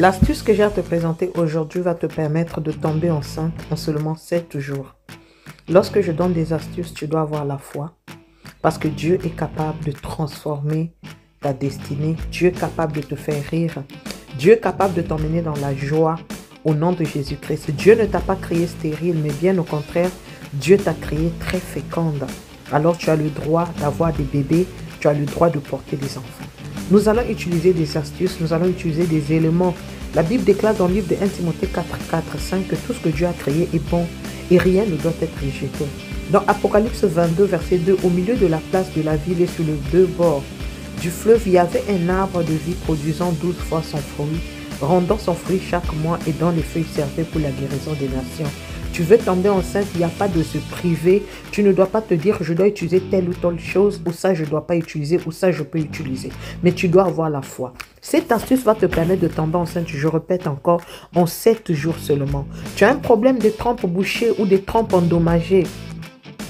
L'astuce que j'ai à te présenter aujourd'hui va te permettre de tomber enceinte en seulement 7 jours. Lorsque je donne des astuces, tu dois avoir la foi. Parce que Dieu est capable de transformer ta destinée. Dieu est capable de te faire rire. Dieu est capable de t'emmener dans la joie au nom de Jésus-Christ. Dieu ne t'a pas créé stérile, mais bien au contraire, Dieu t'a créé très féconde. Alors tu as le droit d'avoir des bébés, tu as le droit de porter des enfants. Nous allons utiliser des astuces, nous allons utiliser des éléments. La Bible déclare dans le livre de 1 Timothée 4, 5 que tout ce que Dieu a créé est bon et rien ne doit être rejeté. Dans Apocalypse 22, verset 2, au milieu de la place de la ville et sur les deux bords du fleuve, il y avait un arbre de vie produisant 12 fois son fruit, rendant son fruit chaque mois et dont les feuilles servaient pour la guérison des nations. Tu veux tomber enceinte, il n'y a pas de se priver. Tu ne dois pas te dire je dois utiliser telle ou telle chose, ou ça je ne dois pas utiliser, ou ça je peux utiliser. Mais tu dois avoir la foi. Cette astuce va te permettre de tomber enceinte, je répète encore, en 7 jours seulement. Tu as un problème de trompe bouchée ou des trompes endommagées.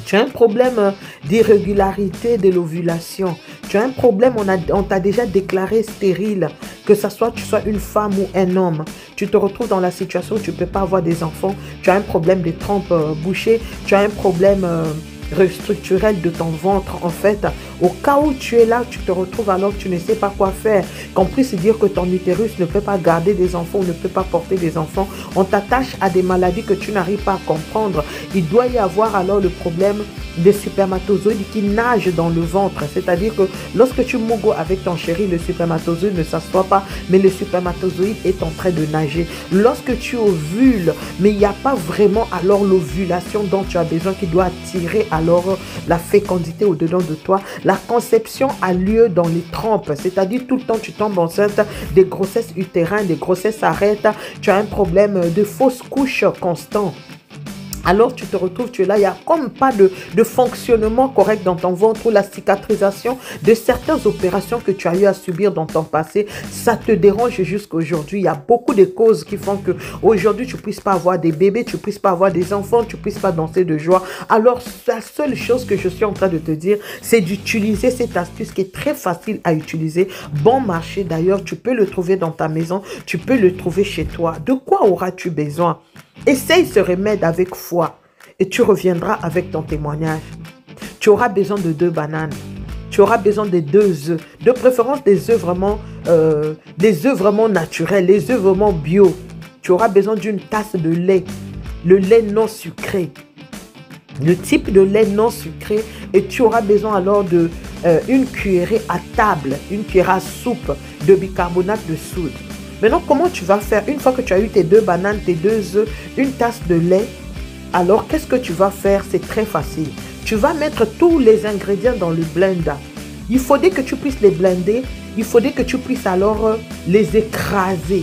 Tu as un problème d'irrégularité de l'ovulation. Tu as un problème, on t'a déjà déclaré stérile, que ce soit tu sois une femme ou un homme. Tu te retrouves dans la situation où tu ne peux pas avoir des enfants. Tu as un problème de trompe bouchée. Tu as un problème structurel de ton ventre. En fait, au cas où tu es là, tu te retrouves alors que tu ne sais pas quoi faire. Qu'on puisse dire que ton utérus ne peut pas garder des enfants ou ne peut pas porter des enfants. On t'attache à des maladies que tu n'arrives pas à comprendre. Il doit y avoir alors le problème des spermatozoïdes qui nagent dans le ventre. C'est-à-dire que lorsque tu mougos avec ton chéri, le spermatozoïde ne s'assoit pas, mais le spermatozoïde est en train de nager. Lorsque tu ovules, mais il n'y a pas vraiment alors l'ovulation dont tu as besoin qui doit attirer alors la fécondité au-dedans de toi. La conception a lieu dans les trompes, c'est-à-dire tout le temps tu tombes enceinte, des grossesses utérines, des grossesses s'arrêtent, tu as un problème de fausse couche constant. Alors tu te retrouves, tu es là, il n'y a comme pas de fonctionnement correct dans ton ventre ou la cicatrisation de certaines opérations que tu as eu à subir dans ton passé. Ça te dérange jusqu'à aujourd'hui. Il y a beaucoup de causes qui font que aujourd'hui tu ne puisses pas avoir des bébés, tu ne puisses pas avoir des enfants, tu ne puisses pas danser de joie. Alors la seule chose que je suis en train de te dire, c'est d'utiliser cette astuce qui est très facile à utiliser. Bon marché d'ailleurs, tu peux le trouver dans ta maison, tu peux le trouver chez toi. De quoi auras-tu besoin? Essaye ce remède avec foi et tu reviendras avec ton témoignage. Tu auras besoin de 2 bananes. Tu auras besoin de 2 œufs. De préférence des œufs vraiment naturels, les œufs vraiment bio. Tu auras besoin d'une tasse de lait. Le lait non sucré. Le type de lait non sucré. Et tu auras besoin alors de une cuillerée à table, une cuillerée à soupe de bicarbonate de soude. Maintenant, comment tu vas faire? Une fois que tu as eu tes 2 bananes, tes 2 œufs, une tasse de lait, alors qu'est-ce que tu vas faire? C'est très facile. Tu vas mettre tous les ingrédients dans le blender. Il faudrait que tu puisses les blender. Il faudrait que tu puisses alors les écraser.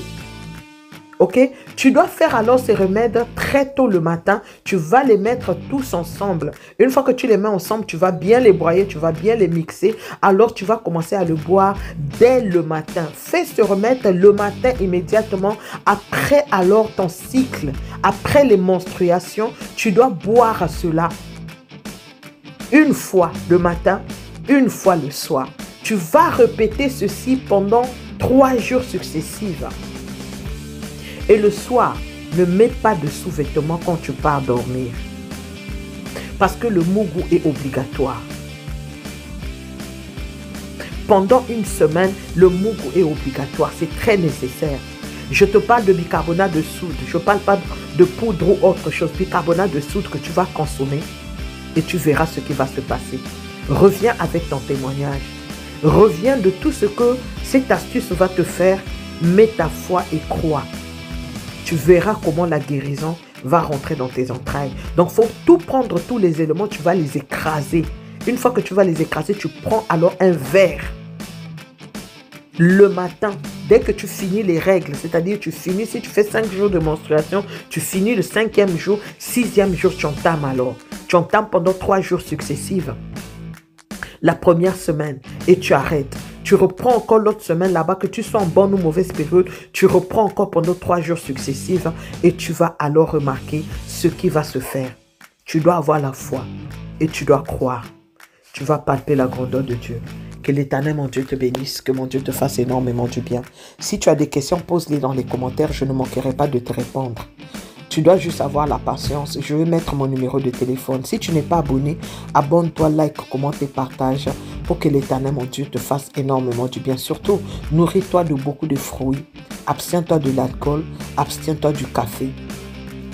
Ok? Tu dois faire alors ces remèdes très tôt le matin. Tu vas les mettre tous ensemble. Une fois que tu les mets ensemble, tu vas bien les broyer, tu vas bien les mixer. Alors, tu vas commencer à le boire dès le matin. Fais ce remède le matin immédiatement. Après alors ton cycle, après les menstruations, tu dois boire cela. Une fois le matin, une fois le soir. Tu vas répéter ceci pendant 3 jours successifs. Et le soir, ne mets pas de sous-vêtements quand tu pars dormir. Parce que le mougou est obligatoire. Pendant une semaine, le mougou est obligatoire. C'est très nécessaire. Je te parle de bicarbonate de soude. Je ne parle pas de poudre ou autre chose. Bicarbonate de soude que tu vas consommer et tu verras ce qui va se passer. Reviens avec ton témoignage. Reviens de tout ce que cette astuce va te faire. Mets ta foi et crois. Tu verras comment la guérison va rentrer dans tes entrailles. Donc, il faut tout prendre, tous les éléments, tu vas les écraser. Une fois que tu vas les écraser, tu prends alors un verre. Le matin, dès que tu finis les règles, c'est-à-dire tu finis, si tu fais 5 jours de menstruation, tu finis le 5e jour, 6e jour, tu entames alors. Tu entames pendant 3 jours successifs. La première semaine et tu arrêtes. Tu reprends encore l'autre semaine là-bas, que tu sois en bonne ou mauvaise période, tu reprends encore pendant 3 jours successifs et tu vas alors remarquer ce qui va se faire. Tu dois avoir la foi et tu dois croire. Tu vas palper la grandeur de Dieu. Que l'Éternel, mon Dieu, te bénisse, que mon Dieu te fasse énormément du bien. Si tu as des questions, pose-les dans les commentaires, je ne manquerai pas de te répondre. Tu dois juste avoir la patience. Je vais mettre mon numéro de téléphone. Si tu n'es pas abonné, abonne-toi, like, commente et partage pour que l'Éternel, mon Dieu, te fasse énormément du bien. Surtout, nourris-toi de beaucoup de fruits. Abstiens-toi de l'alcool, abstiens-toi du café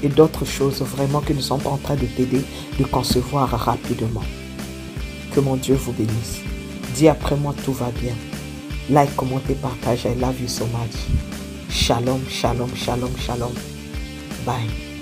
et d'autres choses vraiment qui ne sont pas en train de t'aider de concevoir rapidement. Que mon Dieu vous bénisse. Dis après moi, tout va bien. Like, commente et partage. I love you so much. Shalom, shalom, shalom, shalom. Bye.